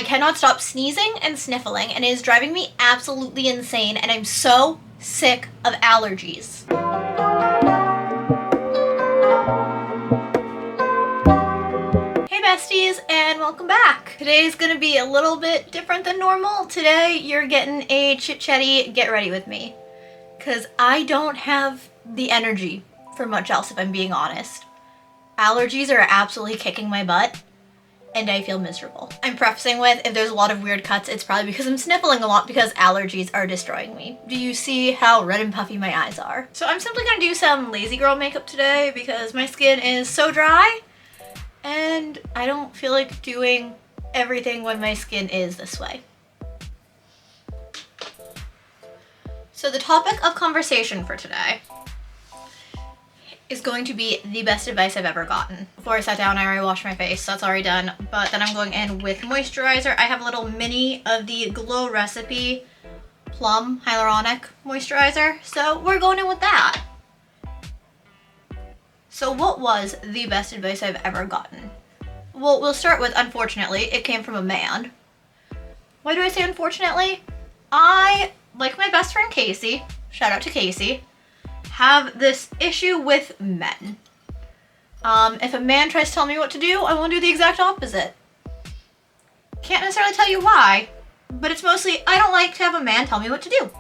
I cannot stop sneezing and sniffling, and it is driving me absolutely insane, and I'm so sick of allergies. Hey besties, and welcome back. Today's gonna be a little bit different than normal. Today you're getting a chit-chatty get ready with me, because I don't have the energy for much else if I'm being honest. Allergies are absolutely kicking my butt, and I feel miserable. I'm prefacing with, if there's a lot of weird cuts, it's probably because I'm sniffling a lot because allergies are destroying me. Do you see how red and puffy my eyes are? So I'm simply gonna do some lazy girl makeup today because my skin is so dry and I don't feel like doing everything when my skin is this way. So the topic of conversation for today is going to be the best advice I've ever gotten. Before I sat down, I already washed my face, so that's already done. But then I'm going in with moisturizer. I have a little mini of the Glow Recipe Plum Hyaluronic Moisturizer, so we're going in with that. So what was the best advice I've ever gotten? Well, we'll start with, unfortunately, it came from a man. Why do I say unfortunately? I, like my best friend Casey, shout out to Casey, have this issue with men. If a man tries to tell me what to do, I want to do the exact opposite. Can't necessarily tell you why, but it's mostly I don't like to have a man tell me what to do.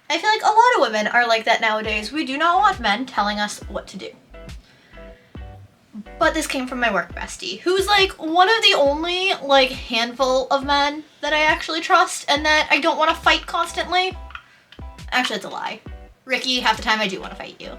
I feel like a lot of women are like that nowadays. We do not want men telling us what to do. But this came from my work bestie, who's like one of the only like handful of men that I actually trust and that I don't want to fight constantly. Actually, it's a lie. Ricky, half the time I do want to fight you.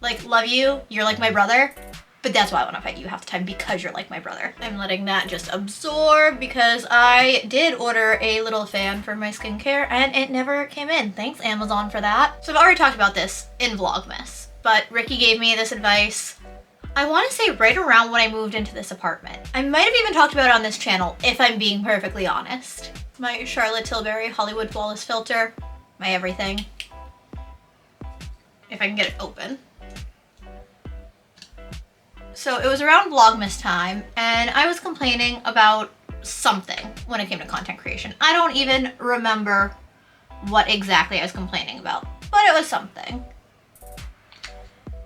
Like, love you, you're like my brother, but that's why I want to fight you half the time, because you're like my brother. I'm letting that just absorb because I did order a little fan for my skincare and it never came in. Thanks, Amazon, for that. So I've already talked about this in Vlogmas, but Ricky gave me this advice, I want to say right around when I moved into this apartment. I might have even talked about it on this channel, if I'm being perfectly honest. My Charlotte Tilbury Hollywood Flawless Filter, my everything. If I can get it open. So it was around Vlogmas time and I was complaining about something when it came to content creation. I don't even remember what exactly I was complaining about, but it was something.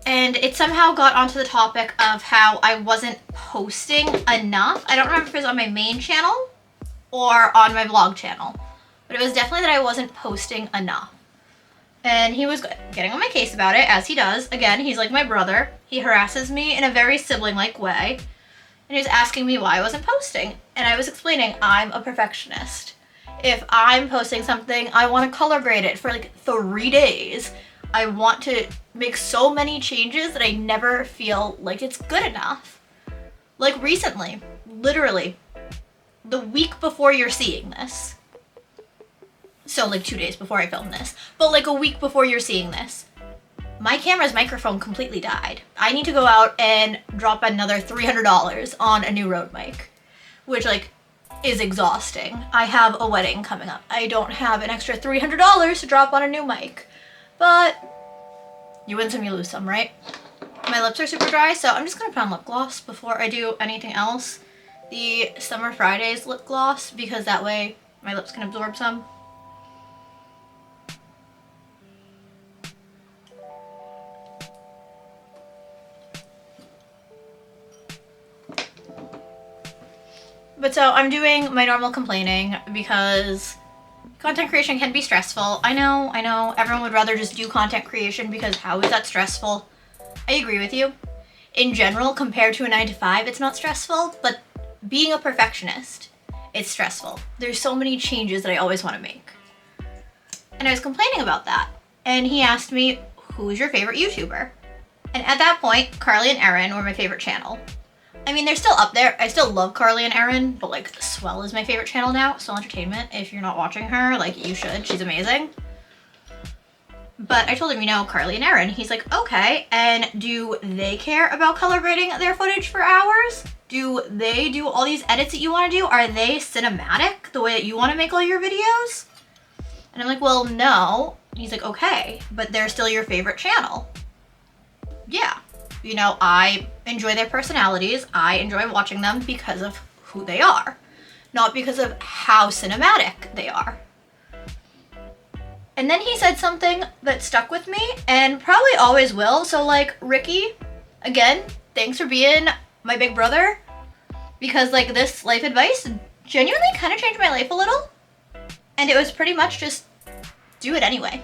And it somehow got onto the topic of how I wasn't posting enough. I don't remember if it was on my main channel or on my vlog channel, but it was definitely that I wasn't posting enough. And he was getting on my case about it, as he does. Again, he's like my brother. He harasses me in a very sibling-like way. And he was asking me why I wasn't posting. And I was explaining, I'm a perfectionist. If I'm posting something, I want to color grade it for like 3 days. I want to make so many changes that I never feel like it's good enough. Like recently, literally, the week before you're seeing this, so like 2 days before I filmed this, but like a week before you're seeing this, my camera's microphone completely died. I need to go out and drop another $300 on a new Rode mic, which like is exhausting. I have a wedding coming up. I don't have an extra $300 to drop on a new mic, but you win some, you lose some, right? My lips are super dry, so I'm just gonna put on lip gloss before I do anything else. The Summer Fridays lip gloss, because that way my lips can absorb some. But so I'm doing my normal complaining because content creation can be stressful. I know, everyone would rather just do content creation because how is that stressful? I agree with you. In general, compared to a 9 to 5, it's not stressful, but being a perfectionist, it's stressful. There's so many changes that I always want to make. And I was complaining about that. And he asked me, who's your favorite YouTuber? And at that point, Carly and Erin were my favorite channel. I mean, they're still up there. I still love Carly and Erin, but like Swell is my favorite channel now. Swell Entertainment, if you're not watching her, like you should. She's amazing. But I told him, you know, Carly and Erin. He's like, okay, and do they care about color grading their footage for hours? Do they do all these edits that you want to do? Are they cinematic the way that you want to make all your videos? And I'm like, well, no. He's like, okay, but they're still your favorite channel. Yeah. You know, I enjoy their personalities. I enjoy watching them because of who they are. not because of how cinematic they are. And then he said something that stuck with me and probably always will. So like, Ricky, again, thanks for being my big brother, because like this life advice genuinely kind of changed my life a little. And it was pretty much just do it anyway.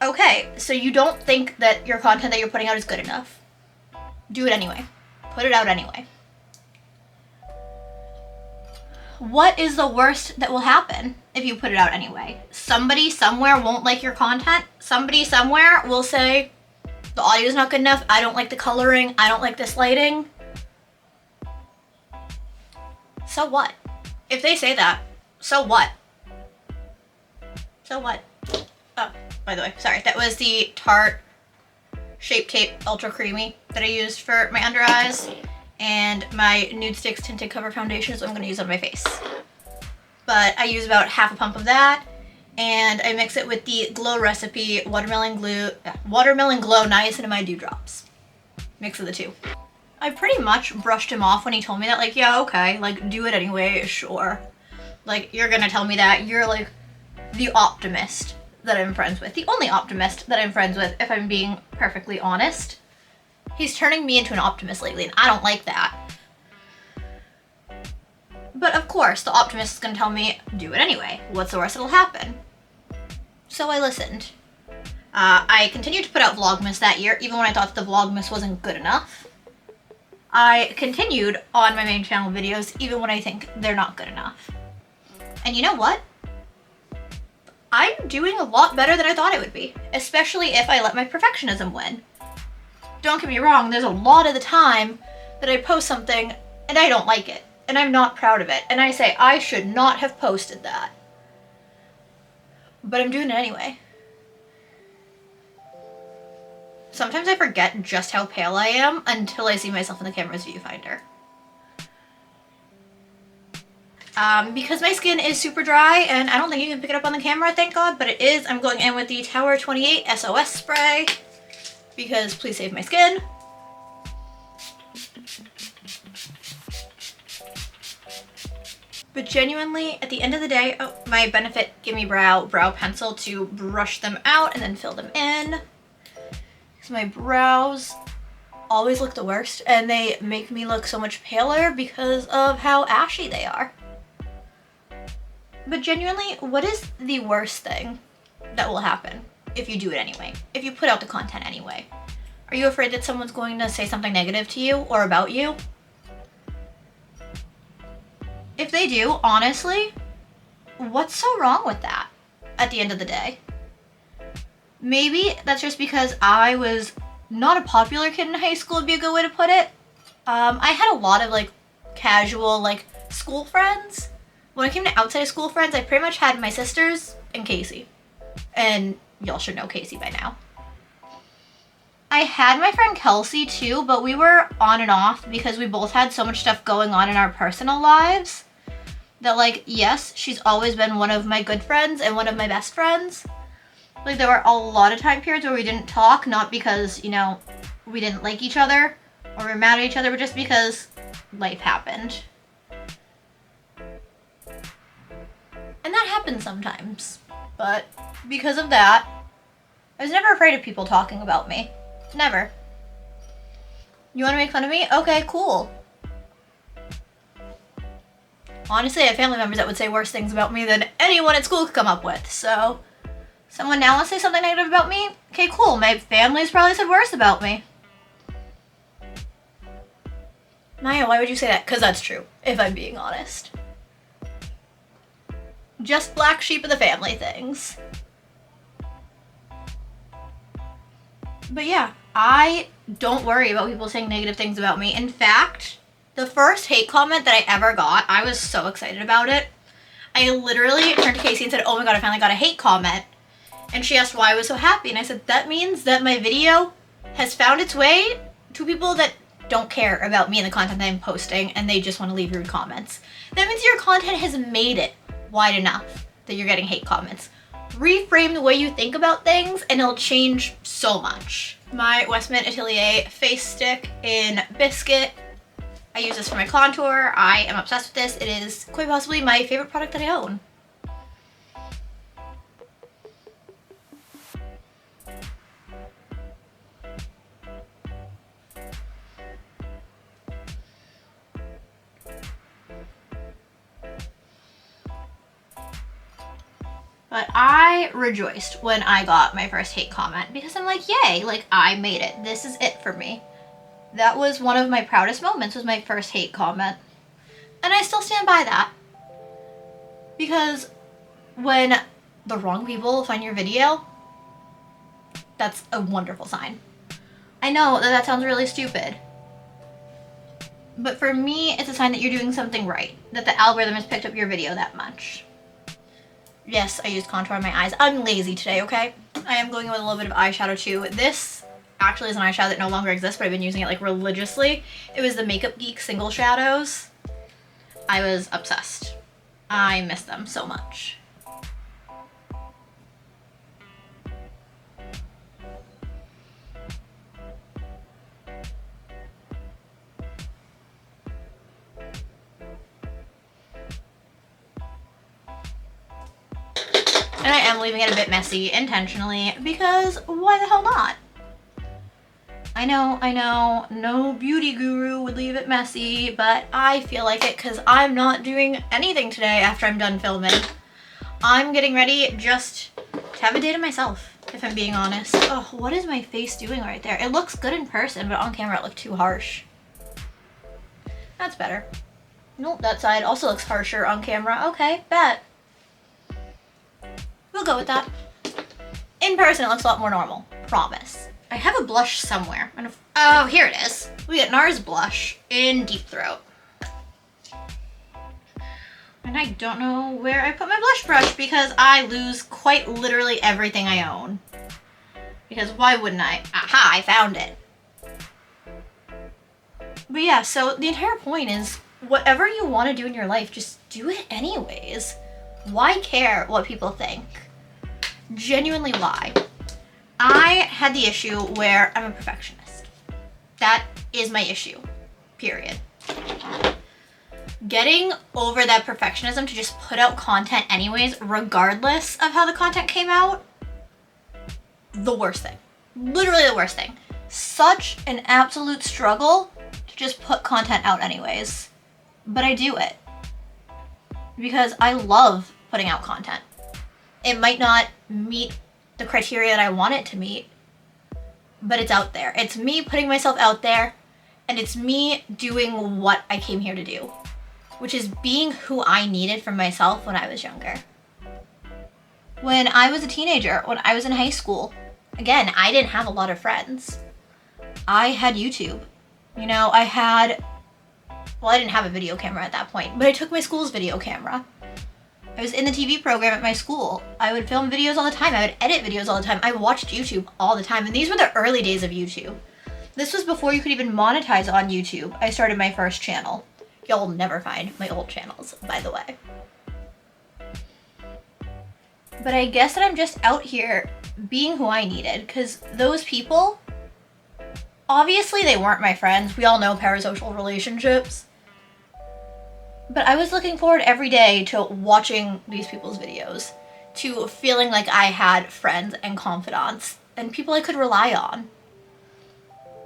Okay, so you don't think that your content that you're putting out is good enough. Do it anyway. Put it out anyway. What is the worst that will happen if you put it out anyway? Somebody somewhere won't like your content. Somebody somewhere will say, the audio is not good enough. I don't like the coloring. I don't like this lighting. So what? If they say that, so what? So what? Oh, by the way, sorry. That was the Tarte Shape Tape Ultra Creamy that I used for my under eyes. And my Nude Sticks Tinted Cover Foundation is what I'm going to use on my face. But I use about half a pump of that, and I mix it with the Glow Recipe Watermelon Glow Niacinamide Dewdrops. Mix of the two. I pretty much brushed him off when he told me that, like, yeah, okay, like, do it anyway, sure. Like, you're gonna tell me that. You're, like, the optimist that I'm friends with. The only optimist that I'm friends with, if I'm being perfectly honest. He's turning me into an optimist lately, and I don't like that. But of course, the optimist is going to tell me, do it anyway. What's the worst that'll happen? So I listened. I continued to put out Vlogmas that year, even when I thought the Vlogmas wasn't good enough. I continued on my main channel videos, even when I think they're not good enough. And you know what? I'm doing a lot better than I thought I would be, especially if I let my perfectionism win. Don't get me wrong, there's a lot of the time that I post something and I don't like it, and I'm not proud of it, and I say, I should not have posted that. But I'm doing it anyway. Sometimes I forget just how pale I am until I see myself in the camera's viewfinder. Because my skin is super dry, and I don't think you can pick it up on the camera, thank God, but it is. I'm going in with the Tower 28 SOS spray. Because please save my skin. But genuinely, at the end of the day, oh, my Benefit Gimme Brow pencil to brush them out and then fill them in. Because my brows always look the worst, and they make me look so much paler because of how ashy they are. But genuinely, what is the worst thing that will happen if you do it anyway? If you put out the content anyway? Are you afraid that someone's going to say something negative to you or about you? If they do, honestly, what's so wrong with that at the end of the day? Maybe that's just because I was not a popular kid in high school would be a good way to put it. I had a lot of like casual like school friends. When it came to outside of school friends, I pretty much had my sisters and Casey. And y'all should know Casey by now. I had my friend Kelsey too, but we were on and off because we both had so much stuff going on in our personal lives that, like, yes, she's always been one of my good friends and one of my best friends. Like, there were a lot of time periods where we didn't talk, not because, you know, we didn't like each other or we were mad at each other, but just because life happened. And that happens sometimes. But because of that, I was never afraid of people talking about me. Never. You want to make fun of me? Okay, cool. Honestly, I had family members that would say worse things about me than anyone at school could come up with. So, someone now wants to say something negative about me? Okay, cool. My family's probably said worse about me. Maya, why would you say that? Because that's true, if I'm being honest. Just black sheep of the family things. But yeah, I don't worry about people saying negative things about me. In fact, the first hate comment that I ever got, I was so excited about it. I literally turned to Casey and said, oh my God, I finally got a hate comment. And she asked why I was so happy. And I said, that means that my video has found its way to people that don't care about me and the content that I'm posting, and they just want to leave rude comments. That means your content has made it wide enough that you're getting hate comments. Reframe the way you think about things and it'll change so much. My Westman Atelier face stick in Biscuit. I use this for my contour. I am obsessed with this. It is quite possibly my favorite product that I own. But I rejoiced when I got my first hate comment because I'm like, yay, like I made it. This is it for me. That was one of my proudest moments, was my first hate comment. And I still stand by that. Because when the wrong people find your video, that's a wonderful sign. I know that sounds really stupid. But for me, it's a sign that you're doing something right. That the algorithm has picked up your video that much. Yes, I used contour on my eyes. I'm lazy today, okay? I am going in with a little bit of eyeshadow too. This actually is an eyeshadow that no longer exists, but I've been using it like religiously. It was the Makeup Geek Single Shadows. I was obsessed. I miss them so much. And I am leaving it a bit messy intentionally because why the hell not? I know, no beauty guru would leave it messy, but I feel like it because I'm not doing anything today after I'm done filming. I'm getting ready just to have a day to myself, if I'm being honest. Oh, what is my face doing right there? It looks good in person, but on camera it looked too harsh. That's better. Nope, that side also looks harsher on camera. Okay, bet. We'll go with that. In person, it looks a lot more normal. Promise. I have a blush somewhere. Oh, here it is. We get NARS blush in Deep Throat. And I don't know where I put my blush brush because I lose quite literally everything I own. Because why wouldn't I? Aha, I found it. But yeah, so the entire point is whatever you want to do in your life, just do it anyways. Why care what people think? Genuinely why? I had the issue where I'm a perfectionist. That is my issue, period. Getting over that perfectionism to just put out content anyways, regardless of how the content came out, the worst thing. Literally the worst thing. Such an absolute struggle to just put content out anyways. But I do it. Because I love putting out content. It might not meet the criteria that I want it to meet, but it's out there. It's me putting myself out there, and it's me doing what I came here to do, which is being who I needed from myself when I was younger. When I was a teenager, when I was in high school, again, I didn't have a lot of friends. I had YouTube. You know, well, I didn't have a video camera at that point, but I took my school's video camera. I was in the TV program at my school. I would film videos all the time. I would edit videos all the time. I watched YouTube all the time. And these were the early days of YouTube. This was before you could even monetize on YouTube. I started my first channel. Y'all will never find my old channels, by the way. But I guess that I'm just out here being who I needed, because those people, obviously they weren't my friends. We all know parasocial relationships. But I was looking forward every day to watching these people's videos, to feeling like I had friends and confidants and people I could rely on.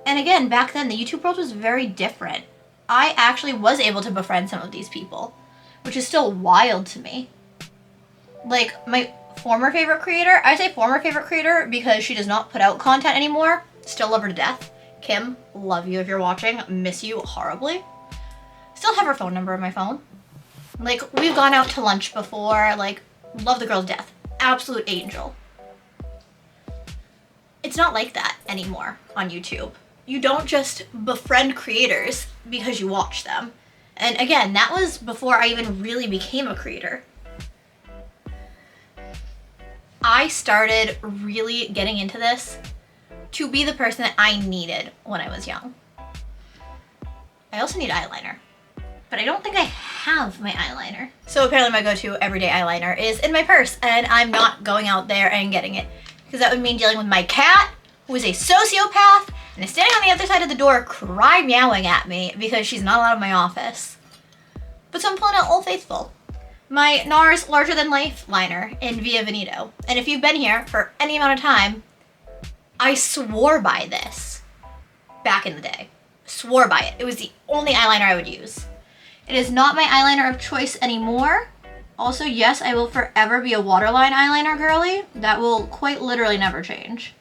And again, back then, the YouTube world was very different. I actually was able to befriend some of these people, which is still wild to me. Like, my former favorite creator, I say former favorite creator because she does not put out content anymore. Still love her to death. Kim, love you if you're watching. Miss you horribly. Still have her phone number on my phone. Like, we've gone out to lunch before. Like, love the girl to death. Absolute angel. It's not like that anymore on YouTube. You don't just befriend creators because you watch them. And again, that was before I even really became a creator. I started really getting into this to be the person that I needed when I was young. I also need eyeliner, but I don't think I have my eyeliner. So apparently my go-to everyday eyeliner is in my purse, and I'm not going out there and getting it because that would mean dealing with my cat, who is a sociopath and is standing on the other side of the door cry meowing at me because she's not allowed in my office. But so I'm pulling out Old Faithful, my NARS larger than life liner in Via Veneto. And if you've been here for any amount of time, I swore by this back in the day. Swore by it. It was the only eyeliner I would use. It is not my eyeliner of choice anymore. Also, yes, I will forever be a waterline eyeliner girly. That will quite literally never change.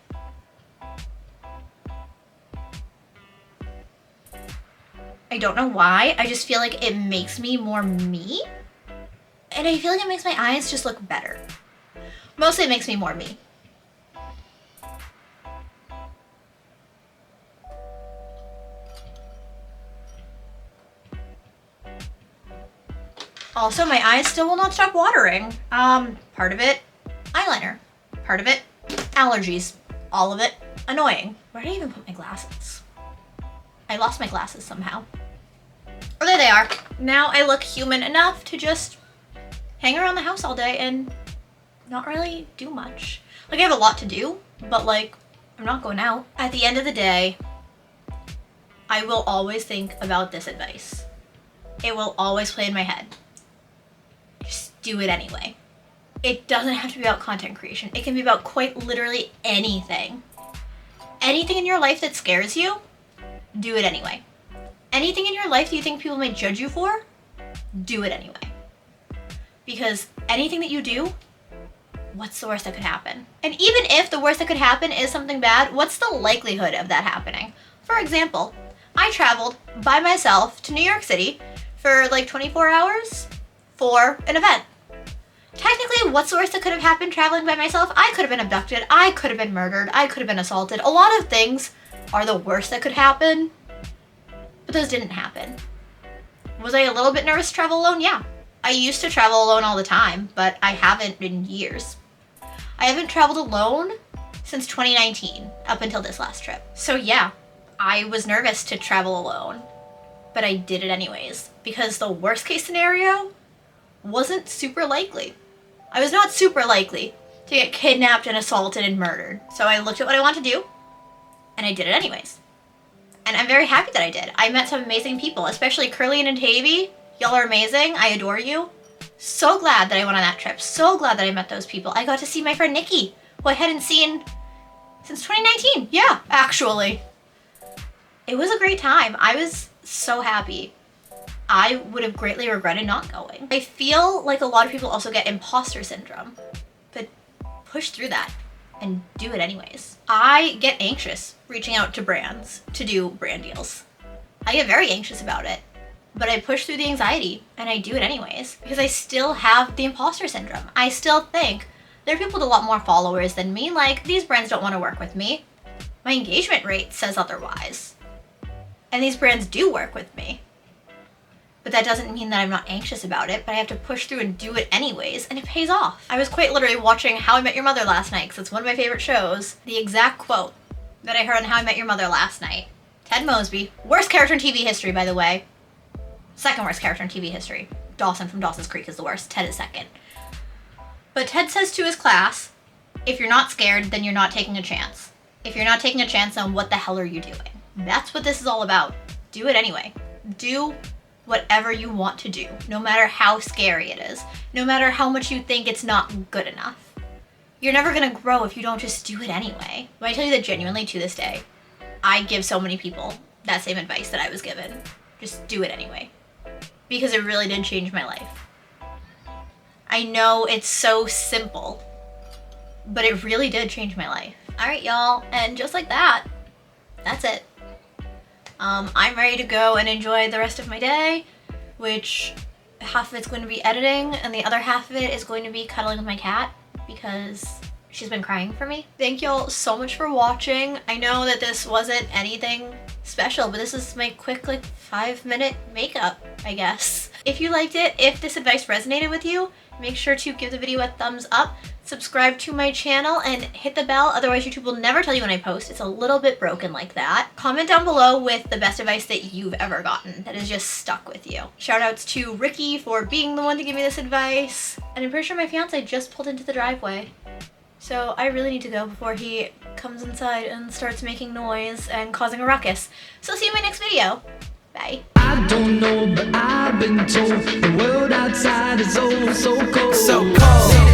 I don't know why, I just feel like it makes me more me. And I feel like it makes my eyes just look better. Mostly it makes me more me. Also, my eyes still will not stop watering. Part of it, eyeliner. Part of it, allergies. All of it, annoying. Where did I even put my glasses? I lost my glasses somehow. Oh, there they are. Now I look human enough to just hang around the house all day and not really do much. Like, I have a lot to do, but like, I'm not going out. At the end of the day, I will always think about this advice. It will always play in my head. Just do it anyway. It doesn't have to be about content creation. It can be about quite literally anything. Anything in your life that scares you, do it anyway. Anything in your life that you think people may judge you for, do it anyway. Because anything that you do, what's the worst that could happen? And even if the worst that could happen is something bad, what's the likelihood of that happening? For example, I traveled by myself to New York City for like 24 hours for an event. Technically, what's the worst that could have happened traveling by myself? I could have been abducted, I could have been murdered, I could have been assaulted. A lot of things are the worst that could happen, but those didn't happen. Was I a little bit nervous to travel alone? Yeah. I used to travel alone all the time, but I haven't in years. I haven't traveled alone since 2019, up until this last trip. So yeah, I was nervous to travel alone, but I did it anyways, because the worst case scenario wasn't super likely. I was not super likely to get kidnapped and assaulted and murdered. So I looked at what I wanted to do, and I did it anyways. And I'm very happy that I did. I met some amazing people, especially Curly and Tavy. Y'all are amazing. I adore you. So glad that I went on that trip. So glad that I met those people. I got to see my friend Nikki, who I hadn't seen since 2019. Yeah, actually. It was a great time. I was so happy. I would have greatly regretted not going. I feel like a lot of people also get imposter syndrome, but push through that and do it anyways. I get anxious reaching out to brands to do brand deals. I get very anxious about it, but I push through the anxiety and I do it anyways because I still have the imposter syndrome. I still think there are people with a lot more followers than me. Like, these brands don't want to work with me. My engagement rate says otherwise. And these brands do work with me. But that doesn't mean that I'm not anxious about it, but I have to push through and do it anyways, and it pays off. I was quite literally watching How I Met Your Mother last night, because it's one of my favorite shows. The exact quote that I heard on How I Met Your Mother last night. Ted Mosby, worst character in TV history, by the way. Second worst character in TV history. Dawson from Dawson's Creek is the worst. Ted is second. But Ted says to his class, if you're not scared, then you're not taking a chance. If you're not taking a chance, then what the hell are you doing? That's what this is all about. Do it anyway. Do whatever you want to do, no matter how scary it is, no matter how much you think it's not good enough. You're never gonna grow if you don't just do it anyway. When I tell you that genuinely to this day, I give so many people that same advice that I was given. Just do it anyway. Because it really did change my life. I know it's so simple, but it really did change my life. All right, y'all, and just like that, that's it. I'm ready to go and enjoy the rest of my day, which half of it's going to be editing and the other half of it is going to be cuddling with my cat because she's been crying for me. Thank y'all so much for watching. I know that this wasn't anything special, but this is my quick like 5-minute makeup, I guess. If you liked it, if this advice resonated with you, make sure to give the video a thumbs up, subscribe to my channel, and hit the bell, otherwise YouTube will never tell you when I post. It's a little bit broken like that. Comment down below with the best advice that you've ever gotten that has just stuck with you. Shout outs to Ricky for being the one to give me this advice. And I'm pretty sure my fiance just pulled into the driveway. So I really need to go before he comes inside and starts making noise and causing a ruckus. So see you in my next video. Bye. I don't know, but I've been told the world outside is oh so cold. So cold.